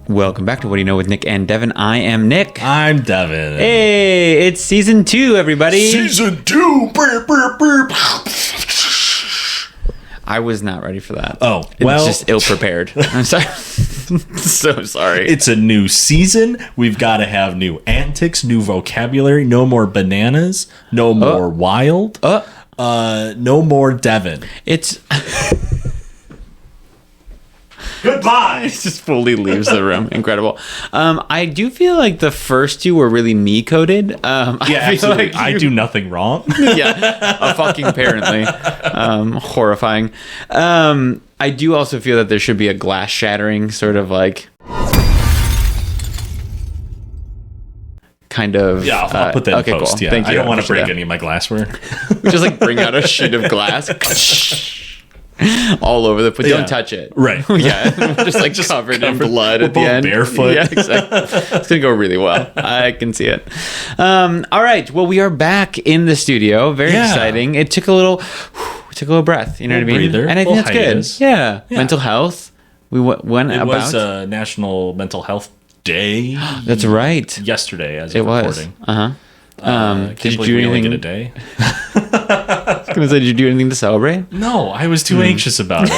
Welcome back to What Do You Know with Nick and Devin. I am Nick. I'm Devin. Hey, it's season 2, everybody. Season 2. Burp, burp, burp. I was not ready for that. Oh, it's just ill-prepared. I'm sorry. So sorry. It's a new season. We've got to have new antics, new vocabulary. No more bananas. No more wild. No more Devin. It's... Goodbye. It just fully leaves the room. Incredible. I do feel like the first two were really me-coded. Yeah, absolutely. Like I do nothing wrong. Yeah, apparently. Horrifying. I do also feel that there should be a glass shattering sort of like... kind of... Yeah, I'll put that in post. Cool. Yeah. Thank you. I don't want to break any of my glassware. Just like bring out a sheet of glass. All over the place. Don't touch it. Right. Yeah. Just like covered in blood at the end. Barefoot. Yeah, exactly. It's going to go really well. I can see it. All right. Well, we are back in the studio. Very exciting. It took a little breath. You know what I mean? Breather, and I think that's hiatus. Good. Yeah. Mental health. We went It about. was National Mental Health Day. That's right. Yesterday, as of recording. Did you do anything? anything? Get a day. I was going to say, did you do anything to celebrate? No, I was too anxious about it.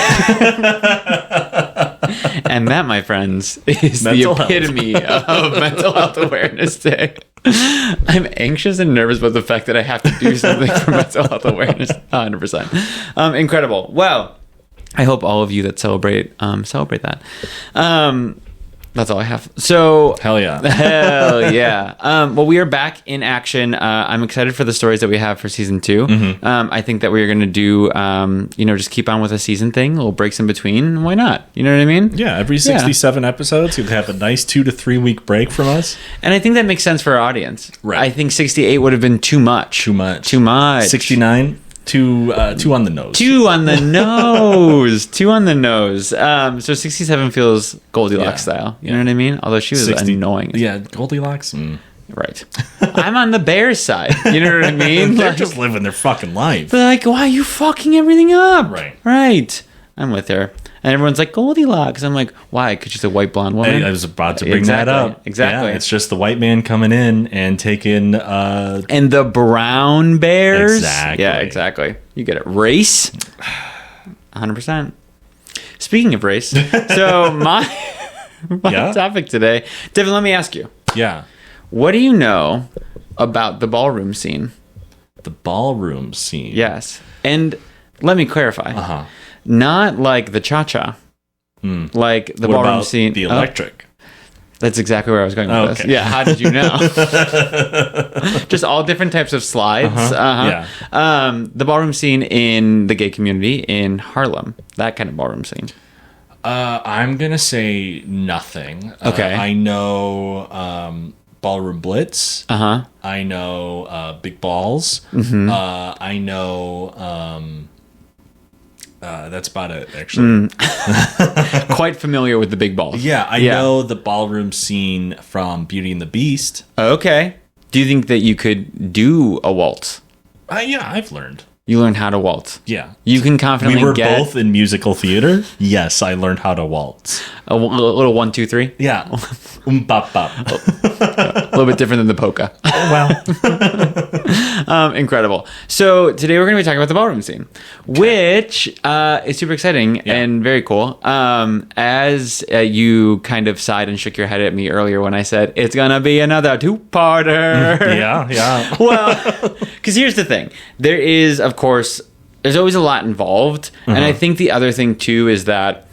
And that, my friends, is Mental the epitome of Mental Health Awareness Day. I'm anxious and nervous about the fact that I have to do something for mental health awareness. 100%. Incredible. Well, I hope all of you that celebrate that. That's all I have. So Hell yeah. Hell yeah. Well, we are back in action. I'm excited for the stories that we have for season 2. Mm-hmm. I think that we're going to do, just keep on with a season thing, little breaks in between. Why not? You know what I mean? Yeah. Every 67 episodes, you'd have a nice 2 to 3 week break from us. And I think that makes sense for our audience. Right. I think 68 would have been too much. Too much. 69. Two on the nose. 2 on the nose. 2 on the nose. So 67 feels Goldilocks style. You know what I mean? Although she was annoying. Yeah, Goldilocks. Right. I'm on the bear side. You know what I mean? They're just living their fucking life. They're like, why are you fucking everything up? Right. Right. I'm with her. And everyone's like, Goldilocks. I'm like, why? Because she's a white blonde woman. I was about to bring that up. Exactly. Yeah, it's just the white man coming in and taking... and the brown bears. Exactly. Yeah, exactly. You get it. Race. 100%. Speaking of race, so my topic today, Devin, let me ask you. Yeah. What do you know about the ballroom scene? The ballroom scene. Yes. And let me clarify. Uh-huh. Not like the cha-cha. Like the ballroom scene. The electric. That's exactly where I was going with this. Yeah, how did you know? Just all different types of slides. Yeah. The ballroom scene in the gay community in Harlem. That kind of ballroom scene. I'm going to say nothing. Okay. I know Ballroom Blitz. Uh-huh. I know Big Balls. Mm-hmm. I know... that's about it, actually. Quite familiar with the big balls. Yeah, I know the ballroom scene from Beauty and the Beast. Okay. Do you think that you could do a waltz? Yeah, I've learned. You learned how to waltz. Yeah. You can confidently We were get both in musical theater. Yes, I learned how to waltz. a little 1, 2, 3. Yeah. Bop, bop. A little bit different than the polka. Well. Incredible. So today we're going to be talking about the ballroom scene, which is super exciting and very cool. As you kind of sighed and shook your head at me earlier when I said, it's going to be another 2-parter. Yeah. Well, because here's the thing. There is, of course, there's always a lot involved. And I think the other thing, too, is that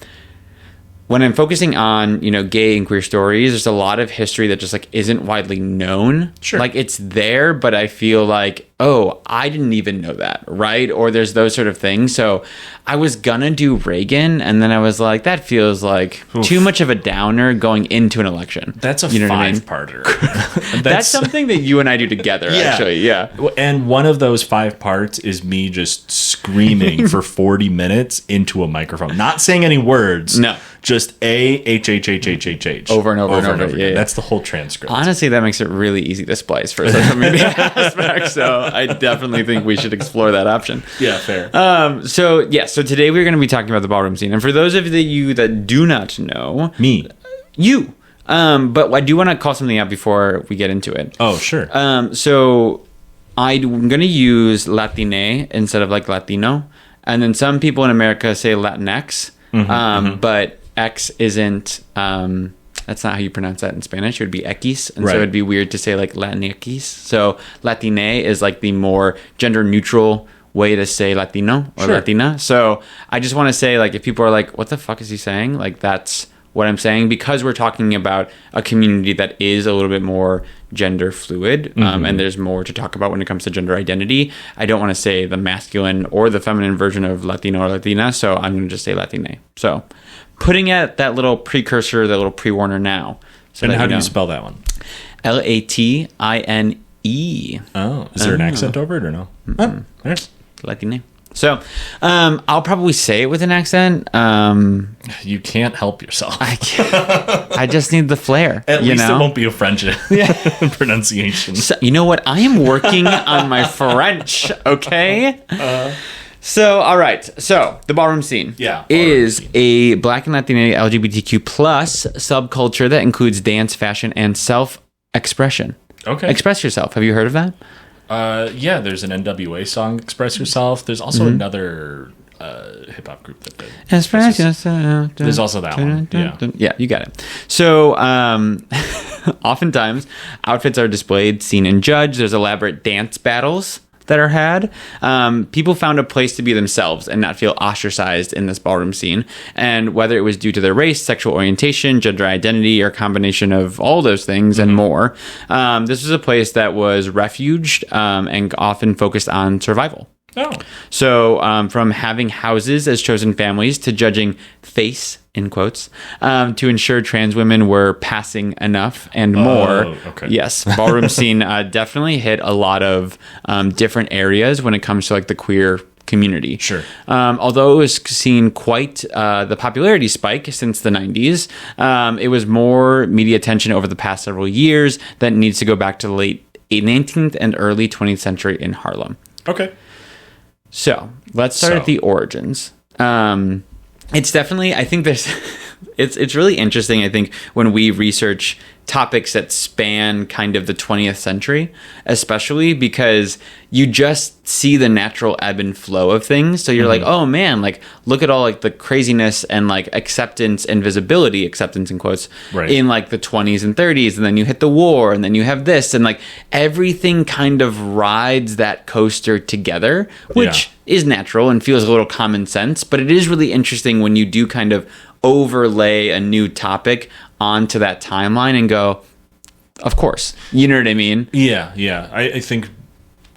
when I'm focusing on, gay and queer stories, there's a lot of history that just like isn't widely known. Sure. Like it's there, but I feel like, oh, I didn't even know that, right? Or there's those sort of things. So I was gonna do Reagan, and then I was like, that feels like too much of a downer going into an election. That's a 5-parter. That's something that you and I do together, actually. Yeah. And one of those 5 parts is me just screaming for 40 minutes into a microphone. Not saying any words. No. Just H. Over and over and over. again. Yeah. That's the whole transcript. Honestly, that makes it really easy to splice for social media aspect. So I definitely think we should explore that option. Yeah, fair. So today we're going to be talking about the ballroom scene. And for those of you that do not know... Me. You. But I do want to call something out before we get into it. Oh, sure. So I'm going to use Latine instead of like Latino. And then some people in America say Latinx. But X isn't... that's not how you pronounce that in Spanish. It would be X. And so it'd be weird to say like Latinx. So Latine is like the more gender neutral way to say Latino or Latina. So I just want to say, like, if people are like, what the fuck is he saying? Like, that's what I'm saying, because we're talking about a community that is a little bit more gender fluid, and there's more to talk about when it comes to gender identity. I don't want to say the masculine or the feminine version of Latino or Latina, so I'm going to just say Latine. So putting at that little precursor, that little pre-warner now. So and how do you spell that one? Latine. Oh, is there an accent over it or no? Oh, there's Latine. So, I'll probably say it with an accent. You can't help yourself. I can't. I just need the flair. At least it won't be a French pronunciation. So, you know what? I am working on my French, okay? So, all right. So, the ballroom scene is a Black and Latina LGBTQ plus subculture that includes dance, fashion, and self-expression. Okay. Express yourself. Have you heard of that? Yeah, there's an NWA song, Express Yourself. There's also another hip-hop group that did. Express Yourself. There's also that one. Yeah, you got it. So, oftentimes, outfits are displayed, seen, and judged. There's elaborate dance battles that are had. People found a place to be themselves and not feel ostracized in this ballroom scene. And whether it was due to their race, sexual orientation, gender identity, or a combination of all those things and more, this was a place that was refuged and often focused on survival. Oh. So from having houses as chosen families to judging face, in quotes, to ensure trans women were passing enough and more. Okay. Yes, ballroom scene definitely hit a lot of different areas when it comes to like the queer community. Sure. Although it was seen quite the popularity spike since the 90s, it was more media attention over the past several years that needs to go back to the late 19th and early 20th century in Harlem. Okay. So let's start at the origins. It's definitely, I think there's, it's really interesting, I think, when we research topics that span kind of the 20th century, especially because you just see the natural ebb and flow of things. So you're like, oh man, like look at all like the craziness and like acceptance and visibility, acceptance in quotes, in like the 20s and 30s. And then you hit the war and then you have this, and like everything kind of rides that coaster together, which is natural and feels a little common sense. But it is really interesting when you do kind of overlay a new topic onto that timeline and go, of course, you know what I mean? Yeah. I think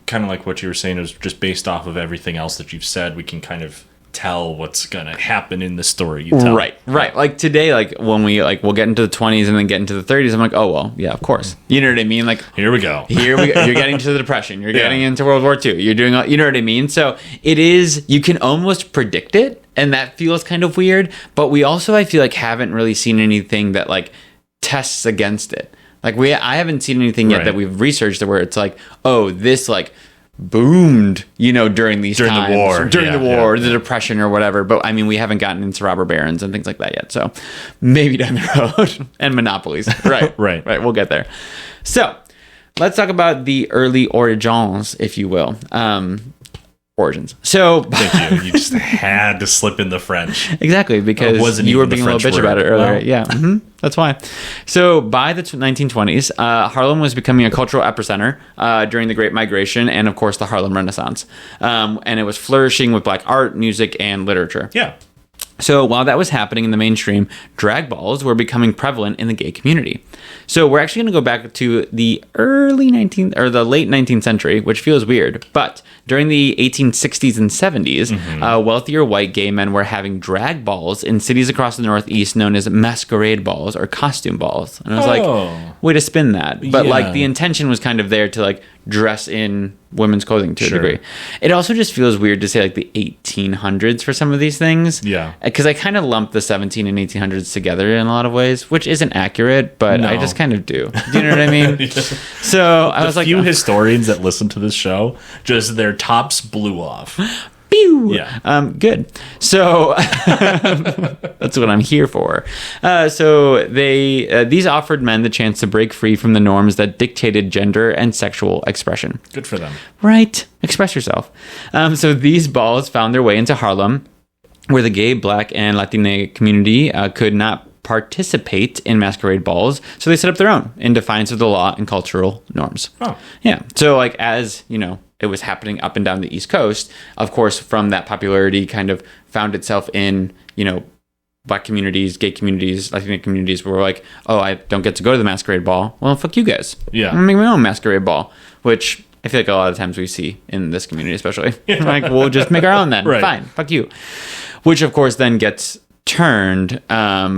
kind of like what you were saying is just based off of everything else that you've said, we can kind of tell what's gonna happen in the story you tell. Right. Like today, like when we'll get into the 20s and then get into the 30s, I'm like, oh well, yeah, of course. You know what I mean? Like here we go. You're getting to the Depression. You're getting into World War II. You're doing, you know what I mean? So it is. You can almost predict it, and that feels kind of weird. But we also, I feel like, haven't really seen anything that like tests against it. Like I haven't seen anything yet that we've researched where it's like, oh, this like boomed, you know, during these times, the war, the Depression or whatever. But I mean, we haven't gotten into robber barons and things like that yet. So maybe down the road. And monopolies. Right. We'll get there. So let's talk about the early origins, if you will. Origins. So thank you. You just had to slip in the French. Exactly, because you were being a little bitch about it earlier. Well, yeah, that's why. So by the 1920s, Harlem was becoming a cultural epicenter during the Great Migration and, of course, the Harlem Renaissance. And it was flourishing with Black art, music, and literature. Yeah. So while that was happening in the mainstream, drag balls were becoming prevalent in the gay community. So we're actually going to go back to the late 19th century, which feels weird. But during the 1860s and 70s, wealthier white gay men were having drag balls in cities across the Northeast known as masquerade balls or costume balls. And I was like, way to spin that. But like the intention was kind of there to like dress in women's clothing to a degree. It also just feels weird to say like the 1800s for some of these things. Yeah. Because I kind of lump the 17 and 1800s together in a lot of ways, which isn't accurate, but I just kind of do. Do you know what I mean? So I was like, few historians that listen to this show, just their tops blew off. Beep. Pew. Yeah. Good. So that's what I'm here for. So these offered men the chance to break free from the norms that dictated gender and sexual expression. Good for them. Right. Express yourself. So these balls found their way into Harlem, where the gay, black, and Latina community could not participate in masquerade balls, so they set up their own in defiance of the law and cultural norms. Oh. Yeah. So, like, as, you know, it was happening up and down the East Coast, of course, from that popularity kind of found itself in, you know, black communities, gay communities, Latina communities where we're like, oh, I don't get to go to the masquerade ball. Well, fuck you guys. Yeah. I'm going to make my own masquerade ball, which I feel like a lot of times we see in this community, especially. Like, we'll just make our own then. Right. Fine. Fuck you. Which, of course, then gets turned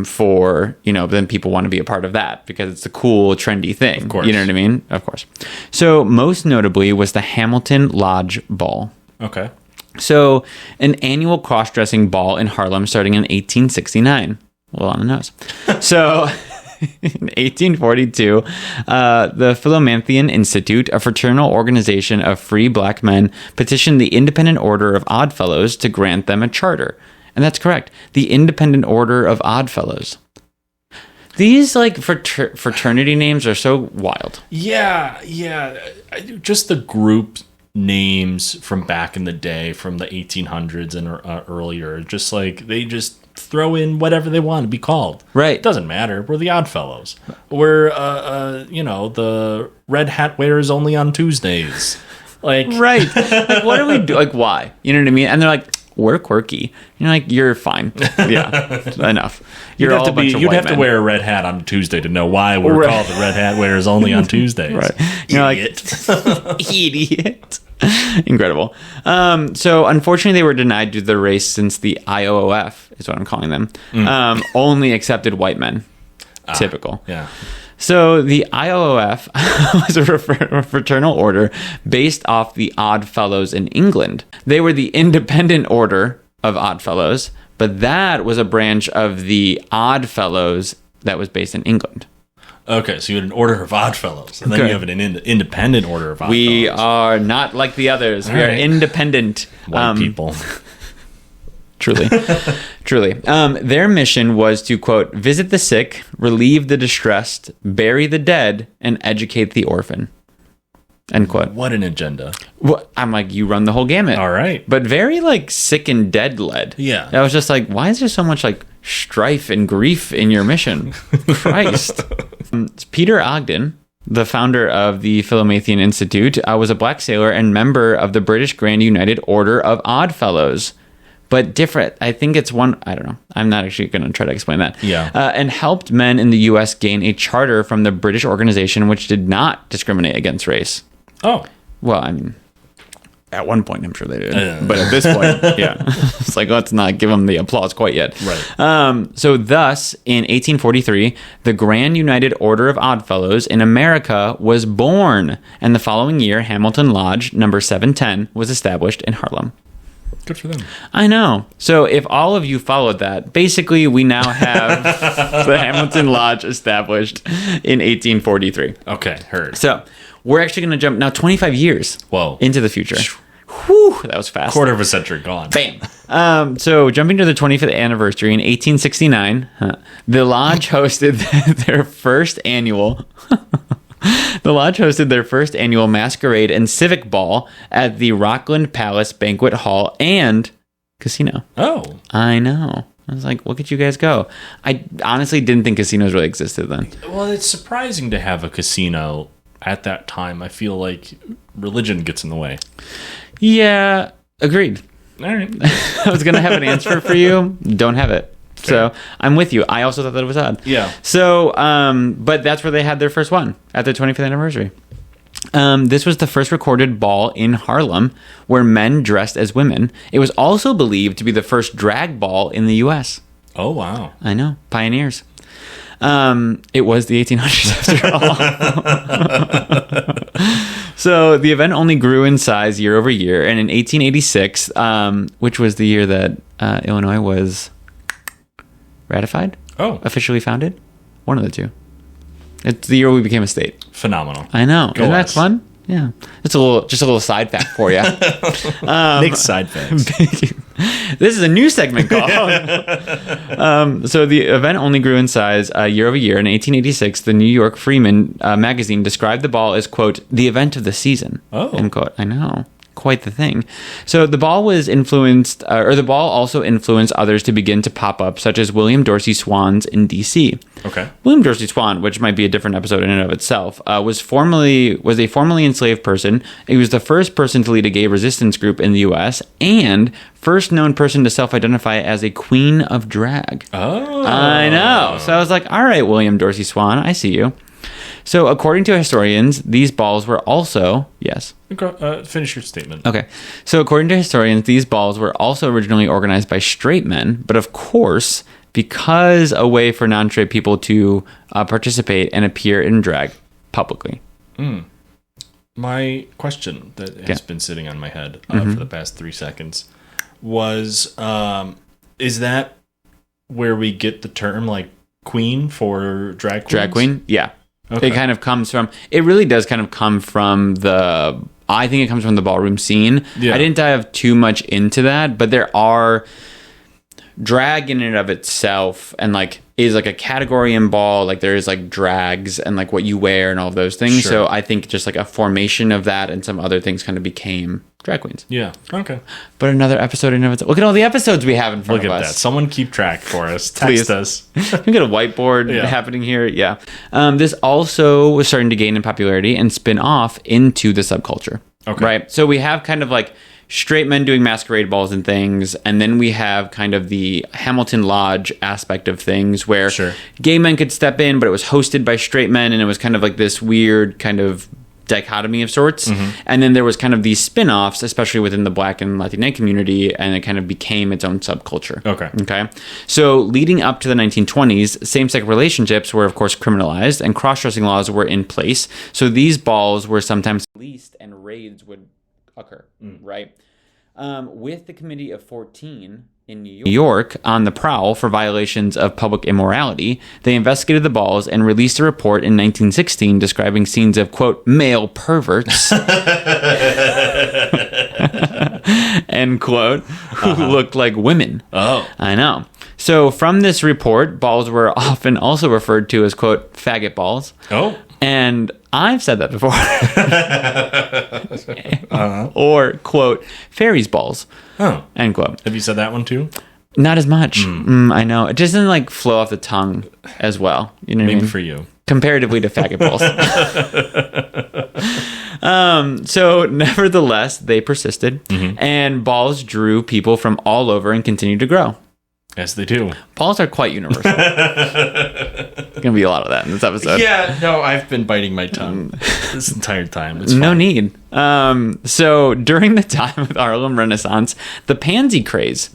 for, you know, then people want to be a part of that because it's a cool, trendy thing. Of course. You know what I mean? Of course. So most notably was the Hamilton Lodge Ball. Okay. So an annual cross-dressing ball in Harlem starting in 1869. Well, on the nose. So in 1842, the Philomathean Institute, a fraternal organization of free black men, petitioned the Independent Order of Oddfellows to grant them a charter. And that's correct. The Independent Order of Oddfellows. These, like, fraternity names are so wild. Yeah. Just the group names from back in the day, from the 1800s and earlier. Just like, they just throw in whatever they want to be called. Right. It doesn't matter. We're the Oddfellows. We're, you know, the red hat wearers only on Tuesdays. Like, right. Like, what do we do? Like, why? You know what I mean? And they're like, we're quirky. You're like, you're fine. Yeah, enough. You'd have to wear a red hat on Tuesday to know why we're called the red hat wearers only on Tuesdays. Right. You're Idiot. like, idiot. Incredible. So unfortunately, they were denied due to their race, since the IOOF is what I'm calling them. Only accepted white men. Typical. Yeah. So the IOOF was a fraternal order based off the Odd Fellows in England. They were the Independent Order of Odd Fellows, but that was a branch of the Odd Fellows that was based in England. Okay, so you had an Order of Oddfellows, and then you have an independent Order of Oddfellows. We are not like the others. All we are right. independent. White people. Truly. Truly. Their mission was to, quote, visit the sick, relieve the distressed, bury the dead, and educate the orphan. End quote. What an agenda. Well, I'm like, you run the whole gamut. All right. But very, like, sick and dead led. Yeah. I was just like, why is there so much, like, strife and grief in your mission? Christ. Peter Ogden, the founder of the Philomathean Institute, was a black sailor and member of the British Grand United Order of Oddfellows. But different. I think it's one. I don't know. I'm not actually going to try to explain that. Yeah. And helped men in the U.S. gain a charter from the British organization, which did not discriminate against race. Oh. Well, I mean, at one point, I'm sure they did. But at this point, yeah. It's like, let's not give them the applause quite yet. Right. So thus, in 1843, the Grand United Order of Oddfellows in America was born. And the following year, Hamilton Lodge, number 710, was established in Harlem. Good for them. I know. So if all of you followed that, basically we now have the Hamilton Lodge established in 1843. Okay, heard. So we're actually going to jump now 25 years into the future. Whew, that was fast. Quarter of a century gone. Bam. So jumping to the 25th anniversary in 1869, the Lodge hosted their first annual... The Lodge hosted their first annual masquerade and civic ball at the Rockland Palace Banquet Hall and Casino. Oh. I know. I was like, look at you guys go. I honestly didn't think casinos really existed then. Well, it's surprising to have a casino at that time. I feel like religion gets in the way. Yeah, agreed. All right. I was going to have an answer for you. Don't have it. So I'm with you. I also thought that it was odd. Yeah. So, but that's where they had their first one at their 25th anniversary. This was the first recorded ball in Harlem where men dressed as women. It was also believed to be the first drag ball in the U.S. Oh, wow. I know. Pioneers. It was the 1800s after all. So the event only grew in size year over year. And in 1886, which was the year that Illinois was... ratified? Officially founded? One of the two. It's the year we became a state. Phenomenal. I know. Isn't that fun? Yeah, just a little side fact for you. Nick's side facts. This is a new segment called. So the event only grew in size year over year. In 1886, the New York Freeman magazine described the ball as, quote, the event of the season. Oh. End quote. I know. Quite the thing. So the ball was influenced, or the ball also influenced others to begin to pop up, such as William Dorsey Swann's in D.C. Okay. William Dorsey Swann, which might be a different episode in and of itself, was a formerly enslaved person. He was the first person to lead a gay resistance group in the U.S. and first known person to self-identify as a queen of drag. Oh. I know. So I was like, all right, William Dorsey Swann, I see you. So according to historians, these balls were also... Yes? Finish your statement. Okay. So according to historians, these balls were also originally organized by straight men, but of course, because a way for non-straight people to participate and appear in drag publicly. My question that has been sitting on my head for the past 3 seconds was, is that where we get the term, like, queen for drag queens? Drag queen? Yeah. Okay. It kind of comes from... It really does kind of come from the... I think it comes from the ballroom scene. Yeah. I didn't dive too much into that, but there are... Drag in and of itself and like is like a category in ball. Like there is like drags and like what you wear and all of those things. Sure. So I think just like a formation of that and some other things kind of became drag queens. Yeah. Okay. But another episode in and of itself. Look at all the episodes we have in front Look of at us. that. Someone keep track for us. Please. Text us. We got a whiteboard happening here. Yeah. This also was starting to gain in popularity and spin off into the subculture. Okay. Right. So we have kind of like straight men doing masquerade balls and things, and then we have kind of the Hamilton Lodge aspect of things where gay men could step in, but it was hosted by straight men, and it was kind of like this weird kind of dichotomy of sorts. And then there was kind of these spin-offs, especially within the Black and Latina community, and it kind of became its own subculture. Okay. So leading up to the 1920s, same-sex relationships were, of course, criminalized, and cross-dressing laws were in place. So these balls were sometimes released, and raids would occur, right? With the Committee of 14 in New York on the prowl for violations of public immorality, they investigated the balls and released a report in 1916 describing scenes of, quote, male perverts, end quote, who looked like women. Oh. I know. So from this report, balls were often also referred to as, quote, faggot balls. Oh. And I've said that before. Or, quote, fairies balls. Oh. End quote. Have you said that one too? Not as much. I know. It doesn't like flow off the tongue as well. You know what I Maybe mean? for you. Comparatively to faggot balls. So nevertheless, they persisted. And balls drew people from all over and continued to grow. Yes, they do. Balls are quite universal. There's going to be a lot of that in this episode. Yeah, no, I've been biting my tongue this entire time. It's No fine. need. So during the time of the Harlem Renaissance, the pansy craze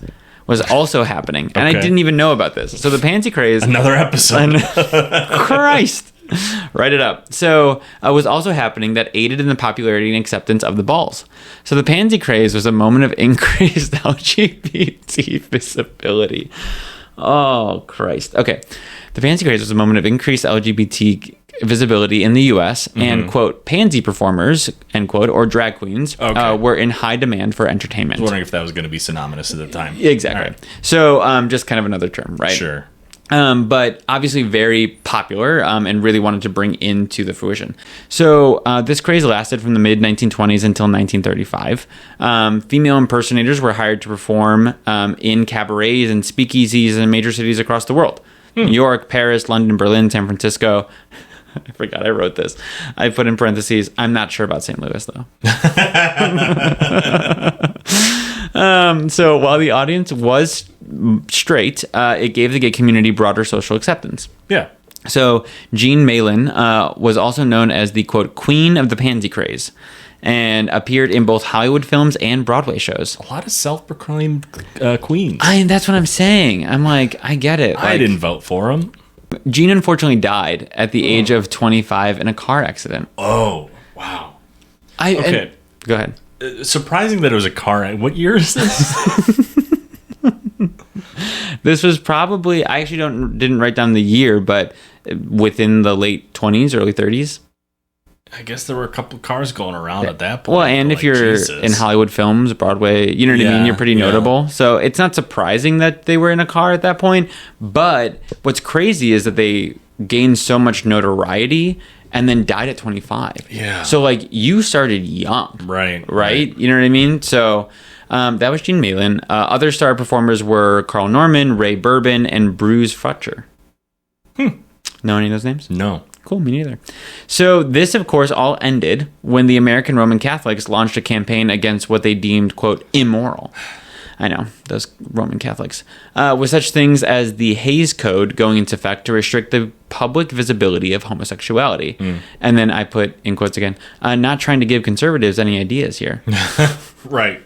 was also happening. And I Okay. didn't even know about this. So the pansy craze... Another episode. Christ! Write it up. So was also happening that aided in the popularity and acceptance of the balls. So the pansy craze was a moment of increased LGBT visibility. Oh, Christ. Okay. The pansy craze was a moment of increased LGBT visibility in the U.S. and, quote, pansy performers, end quote, or drag queens were in high demand for entertainment. I was wondering if that was going to be synonymous at the time. Exactly. All right. So just kind of another term, right? Sure. But obviously very popular and really wanted to bring into the fruition. So this craze lasted from the mid-1920s until 1935. Female impersonators were hired to perform in cabarets and speakeasies in major cities across the world. New York, Paris, London, Berlin, San Francisco. I forgot I wrote this. I put in parentheses, I'm not sure about St. Louis, though. So while the audience was straight, it gave the gay community broader social acceptance. Yeah. So Jean Malin was also known as the, quote, queen of the pansy craze and appeared in both Hollywood films and Broadway shows. A lot of self-proclaimed queens. That's what I'm saying. I'm like, I get it. I didn't vote for them. Jean unfortunately died at the age of 25 in a car accident. Oh, wow. Okay. Go ahead. Surprising that it was a car. What year is this? This was probably, I actually didn't write down the year, but within the late 20s, early 30s. I guess there were a couple of cars going around at that point. Well, and if you're in Hollywood films, Broadway, you know what I mean? You're pretty notable. So it's not surprising that they were in a car at that point. But what's crazy is that they gained so much notoriety and then died at 25. Yeah. So, like, you started young. Right. You know what I mean? So that was Gene Malin. Other star performers were Carl Norman, Ray Bourbon, and Bruce Futcher. Know any of those names? No. Cool, me neither. So this, of course, all ended when the American Roman Catholics launched a campaign against what they deemed, quote, immoral. I know, those Roman Catholics. With such things as the Hays Code going into effect to restrict the public visibility of homosexuality. And then I put, in quotes again, not trying to give conservatives any ideas here. Right.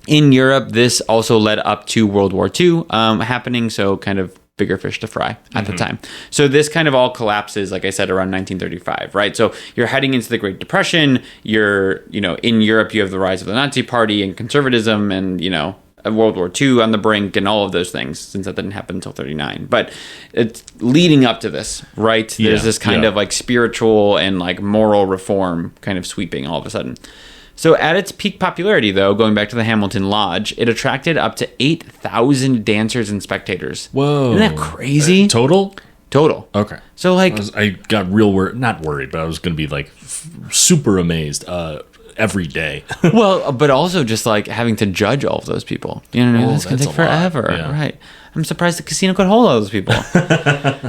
In Europe, this also led up to World War II happening, so kind of bigger fish to fry at the time. So this kind of all collapses, like I said, around 1935, right? So you're heading into the Great Depression. You're, in Europe, you have the rise of the Nazi Party and conservatism and, World War II on the brink and all of those things, since that didn't happen until 1939. But it's leading up to this, right? There's this kind of like spiritual and like moral reform kind of sweeping all of a sudden. So at its peak popularity, though, going back to the Hamilton Lodge, it attracted up to 8,000 dancers and spectators. Whoa. Isn't that crazy? Total? Total. Okay. So, like... I got real not worried, but I was going to be, like, super amazed every day. Well, but also just, like, having to judge all of those people. You know what I mean? That's going to take forever. Yeah. Right. I'm surprised the casino could hold all those people.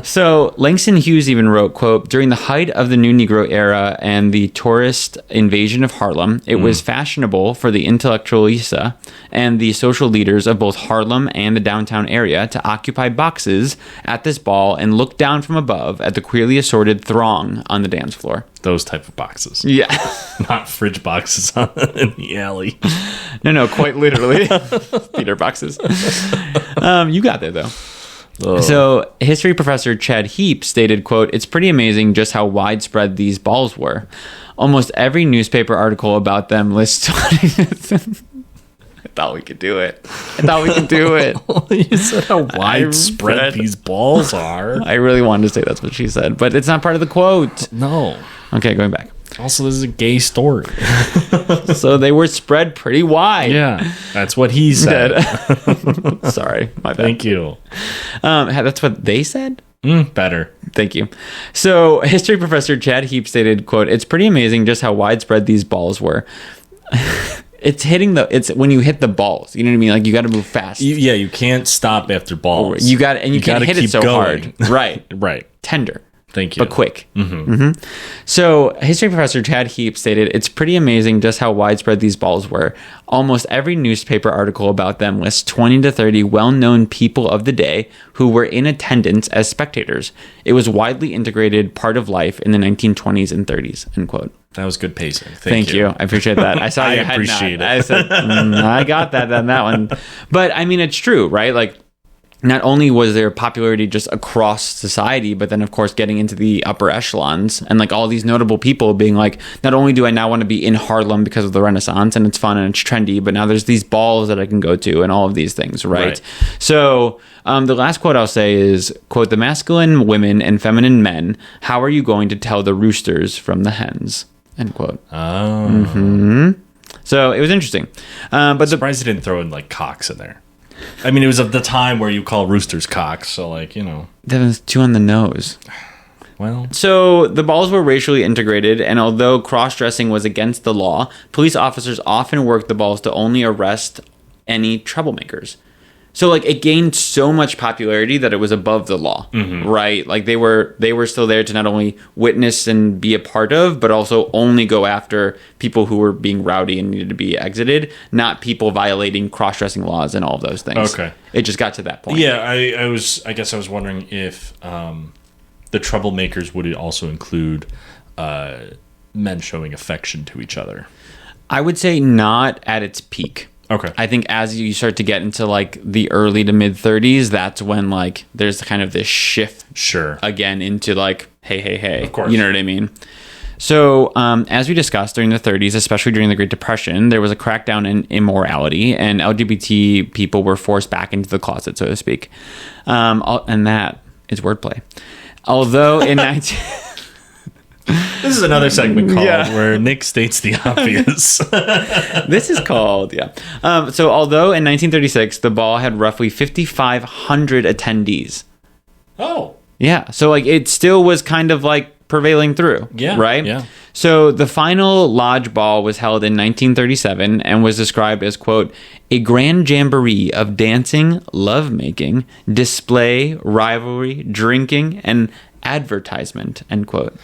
So Langston Hughes even wrote, quote, during the height of the New Negro era and the tourist invasion of Harlem, it was fashionable for the intellectualista and the social leaders of both Harlem and the downtown area to occupy boxes at this ball and look down from above at the queerly assorted throng on the dance floor. Those type of boxes. Yeah. Not fridge boxes in the alley. No, quite literally. Theater boxes. You got there, though. Oh. So history professor Chad Heap stated, quote, it's pretty amazing just how widespread these balls were. Almost every newspaper article about them lists 20... I thought we could do it. You said how widespread these balls are. I really wanted to say that's what she said, but it's not part of the quote. No. Okay, going back. Also, this is a gay story. So they were spread pretty wide. Yeah, that's what he said. Sorry, my bad. Thank you. That's what they said? Better. Thank you. So history professor Chad Heap stated, quote, it's pretty amazing just how widespread these balls were. It's when you hit the balls, you know what I mean? Like, you got to move fast. You can't stop after balls. You can't hit it so going. hard. Right. Right. Tender. Thank you. But quick. So history professor Chad Heap stated, it's pretty amazing just how widespread these balls were. Almost every newspaper article about them lists 20 to 30 well-known people of the day who were in attendance as spectators. It was widely integrated part of life in the 1920s and 30s, end quote. That was good pacing. Thank you. I appreciate that. I saw your head appreciate nod. it. I said, I got that on that one. But I mean, it's true, right? Like, not only was there popularity just across society, but then, of course, getting into the upper echelons and like all these notable people being like, not only do I now want to be in Harlem because of the Renaissance and it's fun and it's trendy, but now there's these balls that I can go to and all of these things, right? So the last quote I'll say is, quote, the masculine women and feminine men, how are you going to tell the roosters from the hens? End quote. Oh. So it was interesting. But I'm surprised he didn't throw in like cocks in there. I mean, it was of the time where you call roosters cocks, so like, that was too on the nose. Well, so the balls were racially integrated, and although cross-dressing was against the law, police officers often worked the balls to only arrest any troublemakers. So like, it gained so much popularity that it was above the law, right? Like they were still there to not only witness and be a part of, but also only go after people who were being rowdy and needed to be exited, not people violating cross-dressing laws and all of those things. Okay. It just got to that point. Yeah, I guess I was wondering if the troublemakers would also include men showing affection to each other. I would say not at its peak. Okay. I think as you start to get into like the early to mid 30s, that's when like there's kind of this shift again into like, hey. Of course. You know what I mean? So as we discussed during the 30s, especially during the Great Depression, there was a crackdown in immorality and LGBT people were forced back into the closet, so to speak. And that is wordplay. Although in This is another segment called where Nick states the obvious. This is called, so although in 1936, the ball had roughly 5,500 attendees. Oh. Yeah. So like it still was kind of like prevailing through. Yeah. Right? Yeah. So the final lodge ball was held in 1937 and was described as, quote, a grand jamboree of dancing, lovemaking, display, rivalry, drinking, and advertisement, end quote.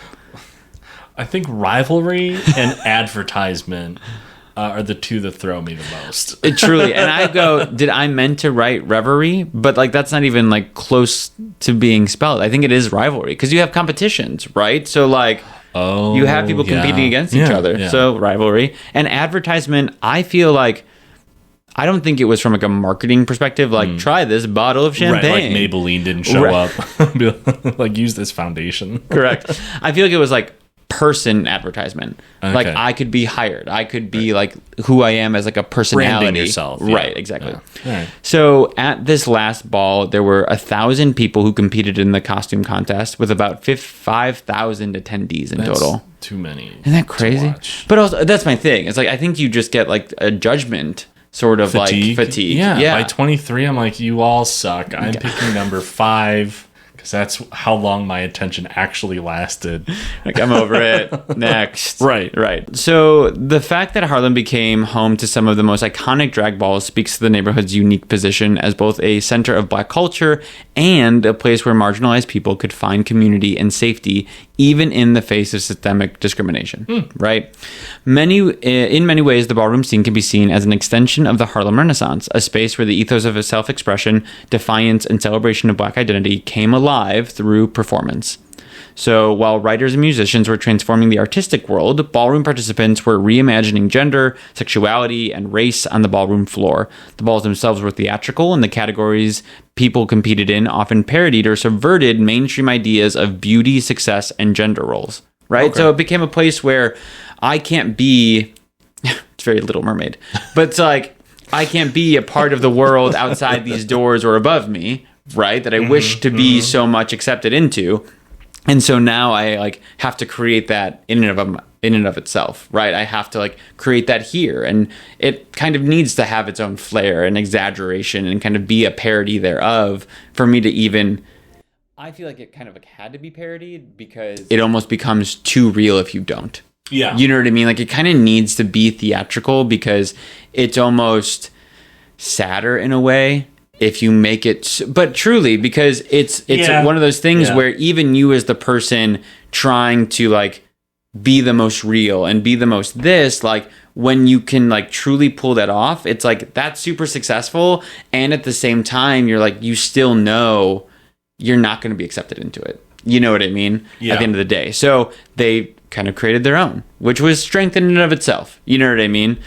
I think rivalry and advertisement are the two that throw me the most. Truly. And I go, did I meant to write reverie? But like that's not even like close to being spelled. I think it is rivalry because you have competitions, right? So like you have people competing against each other. Yeah. So rivalry. And advertisement, I feel like I don't think it was from like a marketing perspective, like try this bottle of champagne. Right, like Maybelline didn't show up. Like use this foundation. Correct. I feel like it was like person advertisement. Okay. Like I could be hired. I could be like who I am as like a personality. Branding yourself. Yeah. Right, exactly. Yeah. Right. So at this last ball, there were 1,000 people who competed in the costume contest with about 5,000 attendees in total. Too many. Isn't that crazy? But also, that's my thing. It's like, I think you just get like a judgment sort of like fatigue. Yeah. By 23, I'm like, you all suck. I'm picking number 5. Because that's how long my attention actually lasted. Like, I'm over it. Next. Right. So the fact that Harlem became home to some of the most iconic drag balls speaks to the neighborhood's unique position as both a center of Black culture and a place where marginalized people could find community and safety, even in the face of systemic discrimination. Right? In many ways, the ballroom scene can be seen as an extension of the Harlem Renaissance, a space where the ethos of self-expression, defiance, and celebration of Black identity came alive through performance. So while writers and musicians were transforming the artistic world, ballroom participants were reimagining gender, sexuality, and race on the ballroom floor. The balls themselves were theatrical, and the categories people competed in often parodied or subverted mainstream ideas of beauty, success, and gender roles. Right? Okay. So it became a place where I can't be... It's very Little Mermaid. But it's like, I can't be a part of the world outside these doors or above me, right? That I wish to be so much accepted into. And so now I like have to create that in and of itself, right? I have to like create that here, and it kind of needs to have its own flair and exaggeration and kind of be a parody thereof for me to even... I feel like it kind of like had to be parodied because it almost becomes too real if you don't. Yeah. You know what I mean? Like it kind of needs to be theatrical because it's almost sadder in a way if you make it, but truly, because it's one of those things where even you as the person trying to like be the most real and be the most this, like when you can like truly pull that off, it's like that's super successful. And at the same time, you're like, you still know you're not going to be accepted into it. You know what I mean? Yeah. At the end of the day. So they kind of created their own, which was strength in and of itself. You know what I mean?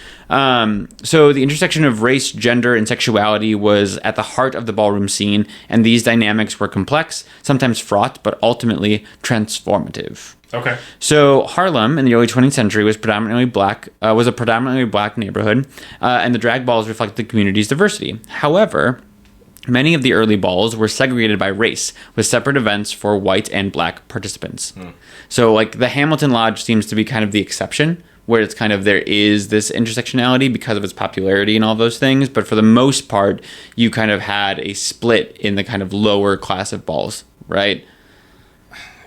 So the intersection of race, gender, and sexuality was at the heart of the ballroom scene, and these dynamics were complex, sometimes fraught, but ultimately transformative. Okay. So Harlem in the early 20th century was a predominantly black neighborhood, and the drag balls reflect the community's diversity. However, many of the early balls were segregated by race, with separate events for white and black participants. So, like, the Hamilton Lodge seems to be kind of the exception, where it's kind of there is this intersectionality because of its popularity and all those things. But for the most part, you kind of had a split in the kind of lower class of balls, right?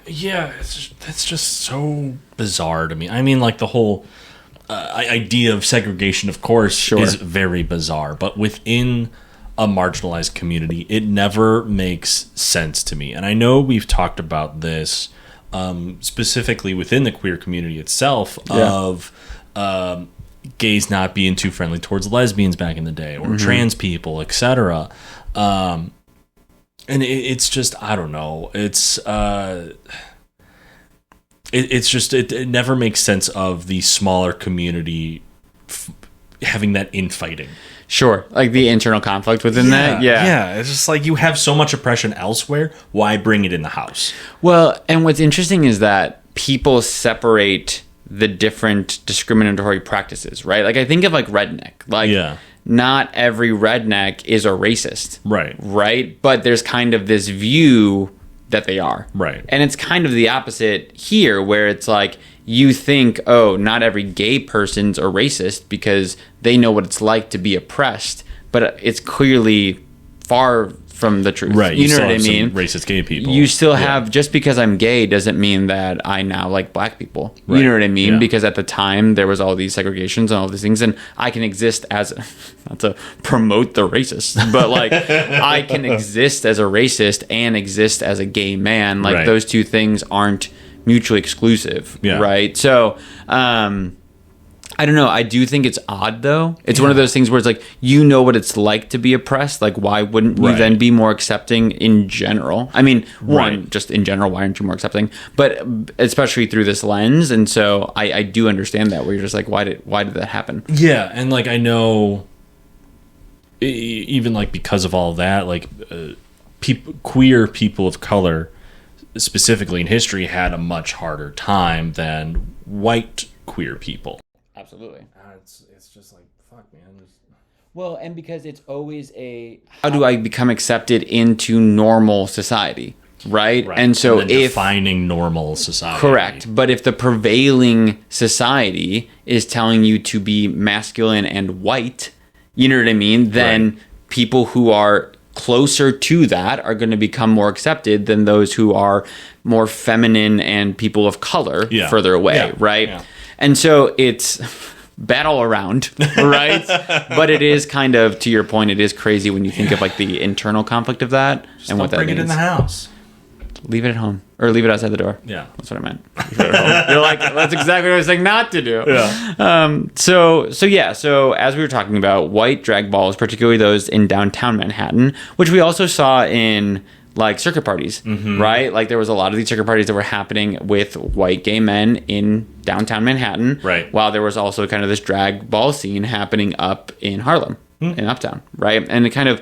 Yeah, that's just so bizarre to me. I mean, like, the whole idea of segregation, of course, is very bizarre. But within a marginalized community, it never makes sense to me. And I know we've talked about this specifically within the queer community itself of gays not being too friendly towards lesbians back in the day or trans people, etc. And it's just, I don't know. It's just, it never makes sense of the smaller community having that infighting. Sure, like the internal conflict within that. Yeah. It's just like you have so much oppression elsewhere. Why bring it in the house? Well, and what's interesting is that people separate the different discriminatory practices, right? Like I think of like redneck. Like not every redneck is a racist. Right. Right? But there's kind of this view that they are. Right. And it's kind of the opposite here, where it's like you think, oh, not every gay person's a racist because they know what it's like to be oppressed, but it's clearly far from the truth. Right. You know what I mean? Racist gay people. You still have, just because I'm gay doesn't mean that I now like black people. Right. You know what I mean? Yeah. Because at the time there was all these segregations and all these things, and I can exist as, not to promote the racist, but like I can exist as a racist and exist as a gay man. Like Right. those two things aren't mutually exclusive. Yeah. Right. So, I don't know. I do think it's odd, though. It's one of those things where it's like, you know what it's like to be oppressed. Like, why wouldn't you Right. then be more accepting in general? I mean, one, Right. just in general, why aren't you more accepting? But especially through this lens. And so I do understand that, where you're just like, why did that happen? Yeah, and like I know, even like because of all that, like queer people of color, specifically in history, had a much harder time than white queer people. Absolutely. It's just like, fuck, man. Well, and because it's always how do I become accepted into normal society? Right? Right. And so then defining normal society. Correct. But if the prevailing society is telling you to be masculine and white, you know what I mean? Then Right. people who are closer to that are going to become more accepted than those who are more feminine and people of color further away, Yeah. right? Yeah. And so it's bad all around, right? But it is kind of, to your point, it is crazy when you think of like the internal conflict of that and what that bring means. it in the house. Leave it at home, or leave it outside the door. Yeah. That's what I meant. Leave it at home. You're like, that's exactly what I was saying not to do. Yeah. So as we were talking about, white drag balls, particularly those in downtown Manhattan, which we also saw in like circuit parties, right? Like there was a lot of these circuit parties that were happening with white gay men in downtown Manhattan, Right. while there was also kind of this drag ball scene happening up in Harlem, in Uptown, right? And it kind of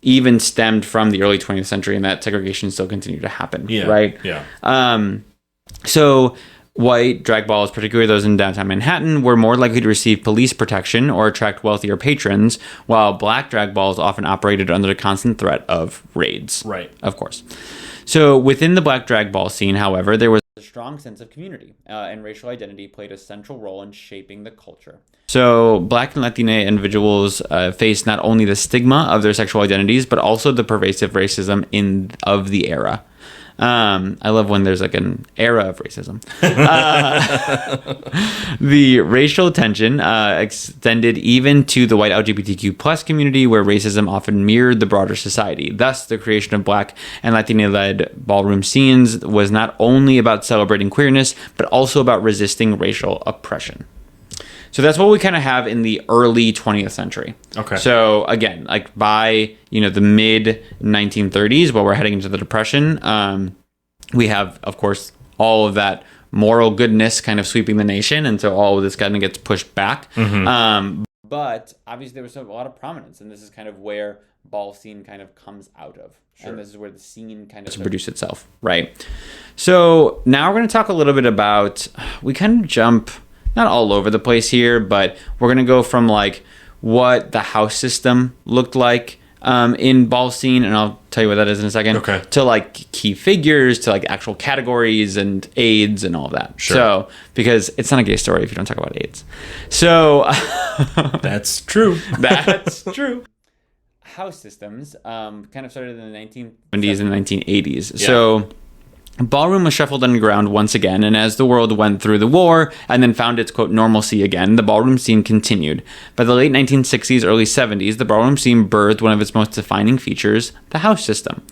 even stemmed from the early 20th century, and that segregation still continued to happen, right? Yeah. So white drag balls, particularly those in downtown Manhattan, were more likely to receive police protection or attract wealthier patrons, while black drag balls often operated under the constant threat of raids. Right. Of course. So within the black drag ball scene, however, there was a strong sense of community, and racial identity played a central role in shaping the culture. So black and Latina individuals faced not only the stigma of their sexual identities, but also the pervasive racism of the era. I love when there's like an era of racism. The racial tension extended even to the white LGBTQ plus community, where racism often mirrored the broader society. Thus, the creation of black and Latina-led ballroom scenes was not only about celebrating queerness, but also about resisting racial oppression. So that's what we kind of have in the early 20th century. Okay. So again, like by, the mid 1930s, while we're heading into the Depression, we have, of course, all of that moral goodness kind of sweeping the nation. And so all of this kind of gets pushed back. But obviously there was a lot of prominence, and this is kind of where ball scene kind of comes out of. Sure. And this is where the scene kind of produce itself, right? So now we're going to talk a little bit about, we kind of jump not all over the place here, but we're going to go from like what the house system looked like in ball scene, and I'll tell you what that is in a second, okay, to like key figures, to like actual categories and aids and all that. Sure. So, because it's not a gay story if you don't talk about AIDS. So that's true. That's true. House systems kind of started in the 1970s and 1980s. Yeah. So ballroom was shuffled underground once again, and as the world went through the war and then found its, quote, normalcy again, the ballroom scene continued. By the late 1960s, early 70s, the ballroom scene birthed one of its most defining features, the house system.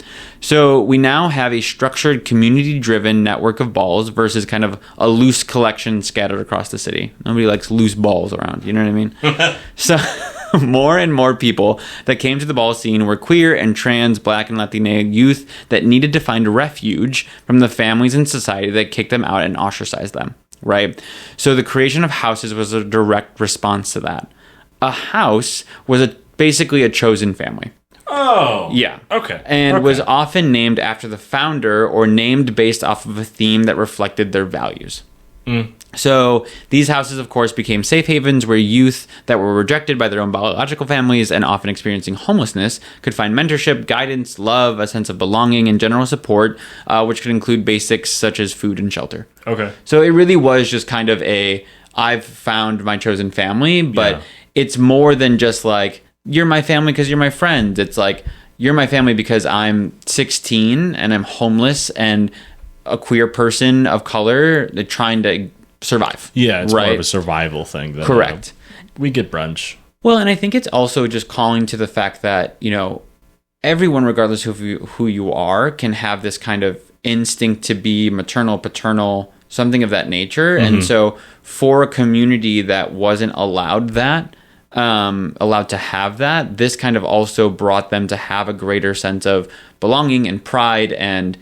So we now have a structured, community-driven network of balls versus kind of a loose collection scattered across the city. Nobody likes loose balls around, you know what I mean? So more and more people that came to the ball scene were queer and trans, black, and Latina youth that needed to find refuge from the families and society that kicked them out and ostracized them, right? So the creation of houses was a direct response to that. A house was basically a chosen family. Oh. Yeah. Okay. And was often named after the founder or named based off of a theme that reflected their values. So these houses, of course, became safe havens where youth that were rejected by their own biological families and often experiencing homelessness could find mentorship, guidance, love, a sense of belonging, and general support, which could include basics such as food and shelter. Okay. So it really was just kind of I've found my chosen family, but it's more than just like, you're my family because you're my friend. It's like, you're my family because I'm 16 and I'm homeless and a queer person of color trying to survive. Yeah, it's more of a survival thing. Than, Correct. We get brunch. Well, and I think it's also just calling to the fact that, everyone, regardless of who you are, can have this kind of instinct to be maternal, paternal, something of that nature. And so for a community that wasn't allowed to have that, this kind of also brought them to have a greater sense of belonging and pride and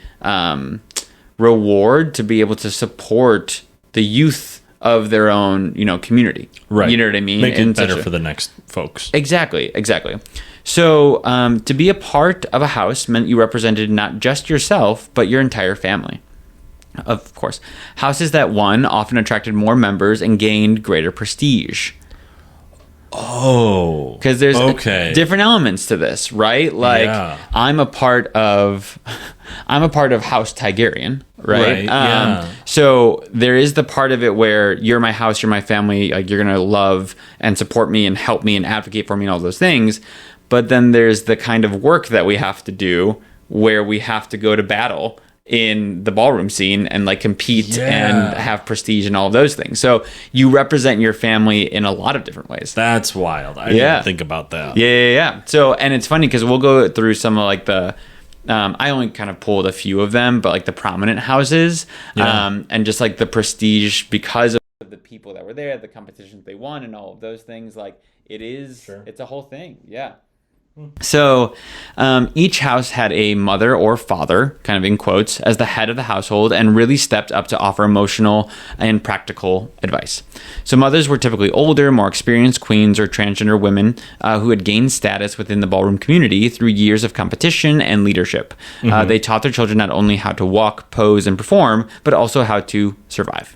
reward to be able to support the youth of their own, community. Right. You know what I mean? Make it better for the next folks. Exactly. So to be a part of a house meant you represented not just yourself, but your entire family. Of course. Houses that won often attracted more members and gained greater prestige. Oh. Because there's different elements to this, right? Like, I'm a part of House Tigerian, right? So there is the part of it where you're my house, you're my family, like you're gonna love and support me and help me and advocate for me and all those things. But then there's the kind of work that we have to do where we have to go to battle in the ballroom scene and like compete and have prestige and all of those things. So you represent your family in a lot of different ways. That's wild. I didn't think about that. Yeah. So, and it's funny because we'll go through some of like the, I only kind of pulled a few of them, but like the prominent houses, and just like the prestige because of the people that were there, the competitions they won and all of those things. Like it's a whole thing. Yeah. So each house had a mother or father, kind of in quotes, as the head of the household and really stepped up to offer emotional and practical advice. So mothers were typically older, more experienced queens or transgender women who had gained status within the ballroom community through years of competition and leadership. They taught their children not only how to walk, pose, and perform, but also how to survive.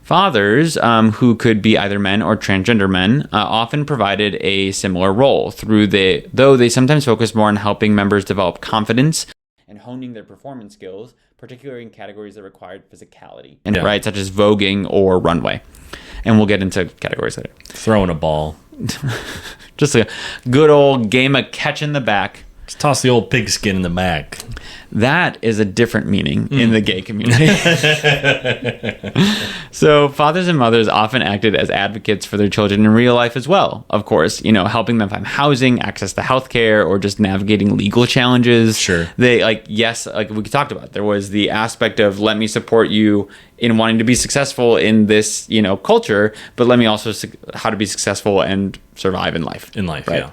Fathers, who could be either men or transgender men, often provided a similar role, though they sometimes focused more on helping members develop confidence and honing their performance skills, particularly in categories that required physicality, right, such as voguing or runway. And we'll get into categories later. Throwing a ball. Just a good old game of catch in the back. Just toss the old pigskin in the back. That is a different meaning in the gay community. So fathers and mothers often acted as advocates for their children in real life as well, of course, helping them find housing, access to healthcare, or just navigating legal challenges. Sure. They like we talked about, there was the aspect of let me support you in wanting to be successful in this, culture, but let me also how to be successful and survive in life. Right?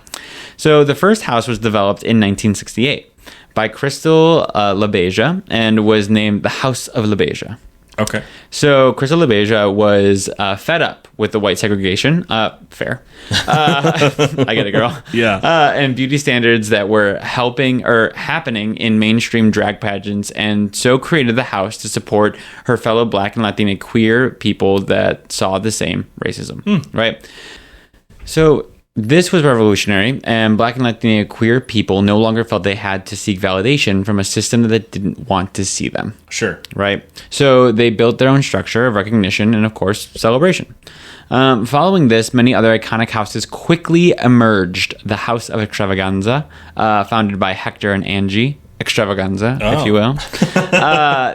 So the first house was developed in 1968 by Crystal LaBeija and was named the House of LaBeija. Okay. So Crystal LaBeija was fed up with the white segregation. Fair. I get it, girl. Yeah. And beauty standards that were happening in mainstream drag pageants, and so created the house to support her fellow Black and Latina queer people that saw the same racism. Right. So this was revolutionary, and Black and Latina queer people no longer felt they had to seek validation from a system that didn't want to see them. Sure. Right? So they built their own structure of recognition and, of course, celebration. Following this, many other iconic houses quickly emerged. The House of Extravaganza, founded by Hector and Angie Extravaganza, if you will.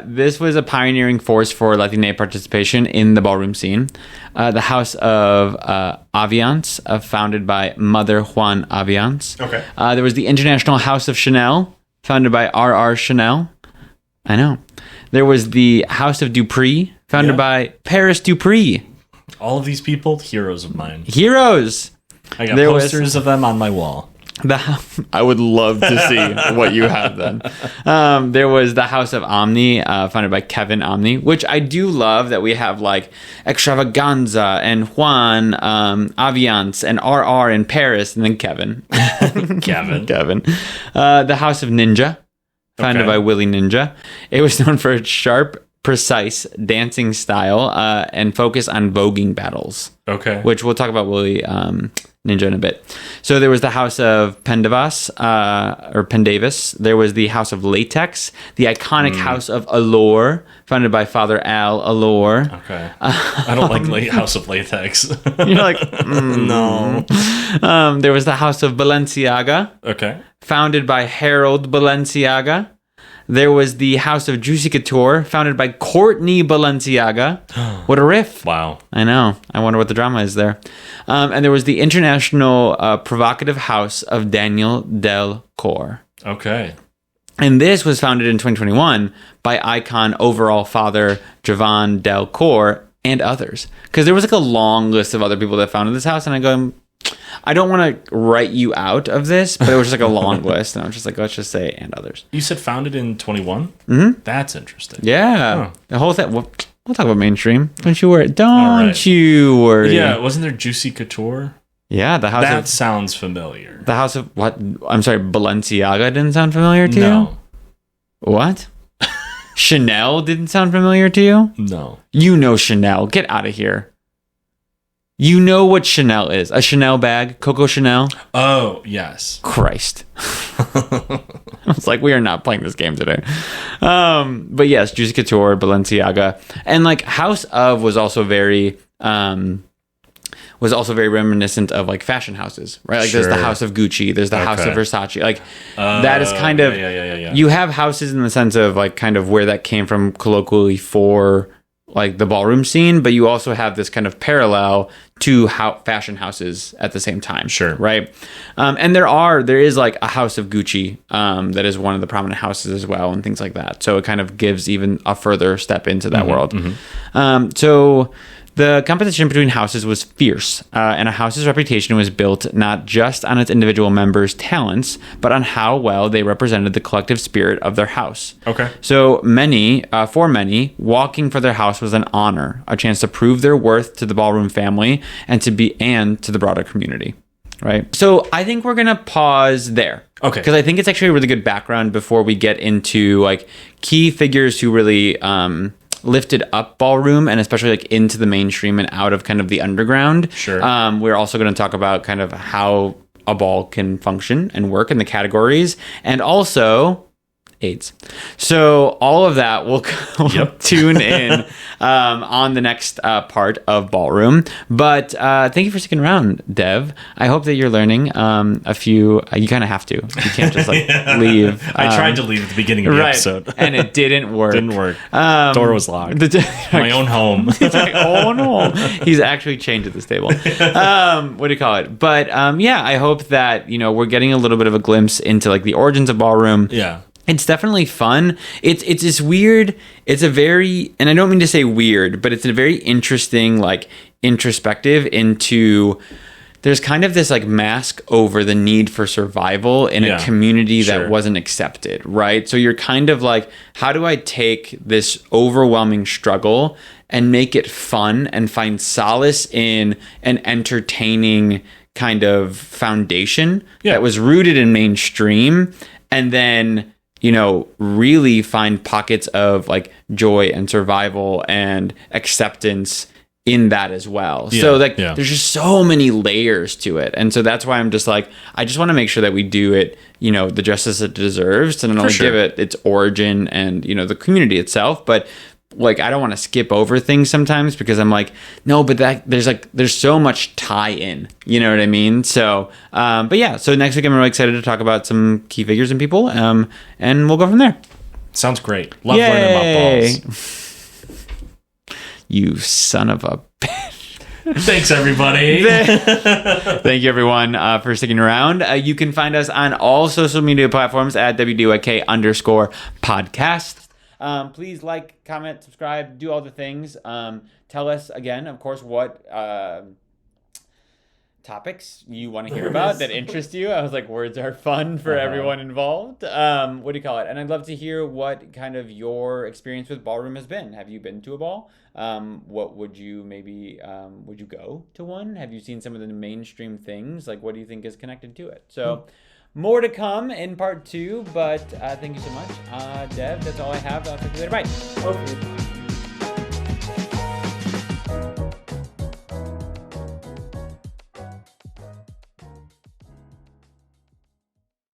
This was a pioneering force for Latina participation in the ballroom scene. The House of Aviance, founded by Mother Juan Aviance. Okay. There was the International House of Chanel, founded by R.R. Chanel. I know. There was the House of Dupree, founded by Paris Dupree. All of these people, heroes of mine. Heroes! I got posters of them on my wall. I would love to see what you have then. There was the House of Omni, founded by Kevin Omni, which I do love that we have like Extravaganza and Juan Aviance and RR in Paris, and then Kevin. Kevin. The House of Ninja, founded by Willie Ninja. It was known for its sharp precise dancing style and focus on voguing battles. Okay. Which we'll talk about Willy Ninja in a bit. So there was the House of Pendavas, or Pendavis. There was the House of Latex, the iconic House of Allure, founded by Father Al Allure. Okay. I don't like House of Latex. You're like, no. There was the House of Balenciaga, Okay. founded by Harold Balenciaga. There was the House of Juicy Couture, founded by Courtney Balenciaga. What a riff. Wow. I know. I wonder what the drama is there. And there was the International Provocative House of Daniel Del Cor. Okay. And this was founded in 2021 by icon overall father Jovan Del Cor and others. Because there was like a long list of other people that founded this house. And I go, I don't want to write you out of this, but it was just like a long list. And I was just like, let's just say, and others. You said founded in 21? Mm-hmm. That's interesting. Yeah. Huh. The whole thing. We'll talk about mainstream. Don't you worry. Don't you worry. Yeah. Wasn't there Juicy Couture? Yeah. The house that sounds familiar. The house of what? I'm sorry. Balenciaga didn't sound familiar to you? What? Chanel didn't sound familiar to you? No. You know Chanel. Get out of here. You know what Chanel is. A Chanel bag. Coco Chanel. Oh, yes. Christ. I was like, we are not playing this game today. But yes, Juicy Couture, Balenciaga. And like House of was also very reminiscent of like fashion houses, right? Like there's the House of Gucci, there's the House of Versace. Like that is kind of, you have houses in the sense of like kind of where that came from colloquially for like the ballroom scene, but you also have this kind of parallel to fashion houses at the same time. Sure. Right. And there is like a House of Gucci that is one of the prominent houses as well and things like that. So it kind of gives even a further step into that world. Mm-hmm. So the competition between houses was fierce, and a house's reputation was built not just on its individual members' talents, but on how well they represented the collective spirit of their house. Okay. So for many, walking for their house was an honor, a chance to prove their worth to the ballroom family and to the broader community. Right. So I think we're going to pause there. Okay. Because I think it's actually a really good background before we get into like key figures who really lifted up ballroom and especially like into the mainstream and out of kind of the underground. Sure. We're also going to talk about kind of how a ball can function and work in the categories and also AIDS. So all of that will tune in on the next part of Ballroom. But thank you for sticking around, Dev. I hope that you're learning a few. You kind of have to. You can't just like leave. I tried to leave at the beginning of the episode, and it didn't work. Door was locked. My own home. He's actually chained to this table. What do you call it? But I hope that we're getting a little bit of a glimpse into like the origins of Ballroom. Yeah. It's definitely fun. It's this weird, it's a very, and I don't mean to say weird, but it's a very interesting, like, introspective into, there's kind of this, like, mask over the need for survival in a community that wasn't accepted, right? So you're kind of like, how do I take this overwhelming struggle and make it fun and find solace in an entertaining kind of foundation that was rooted in mainstream, and then really find pockets of like joy and survival and acceptance in that as well. So like there's just so many layers to it. And so that's why I'm just like, I just want to make sure that we do it, the justice it deserves to not only give it its origin and, the community itself, but like, I don't want to skip over things sometimes because I'm like, no, but there's so much tie in, you know what I mean? So, so next week I'm really excited to talk about some key figures and people, and we'll go from there. Sounds great. Love learning about balls. You son of a bitch. Thanks, everybody. Thank you, everyone, for sticking around. You can find us on all social media platforms at WDYK_podcast. Please like, comment, subscribe, do all the things. Tell us again, of course, what topics you want to hear about that interest you. I was like, words are fun for everyone involved. What do you call it? And I'd love to hear what kind of your experience with ballroom has been. Have you been to a ball? What would you maybe, would you go to one? Have you seen some of the mainstream things? Like, what do you think is connected to it? So more to come in part 2, but thank you so much. Dev, that's all I have. I'll talk to you later. Bye. Okay.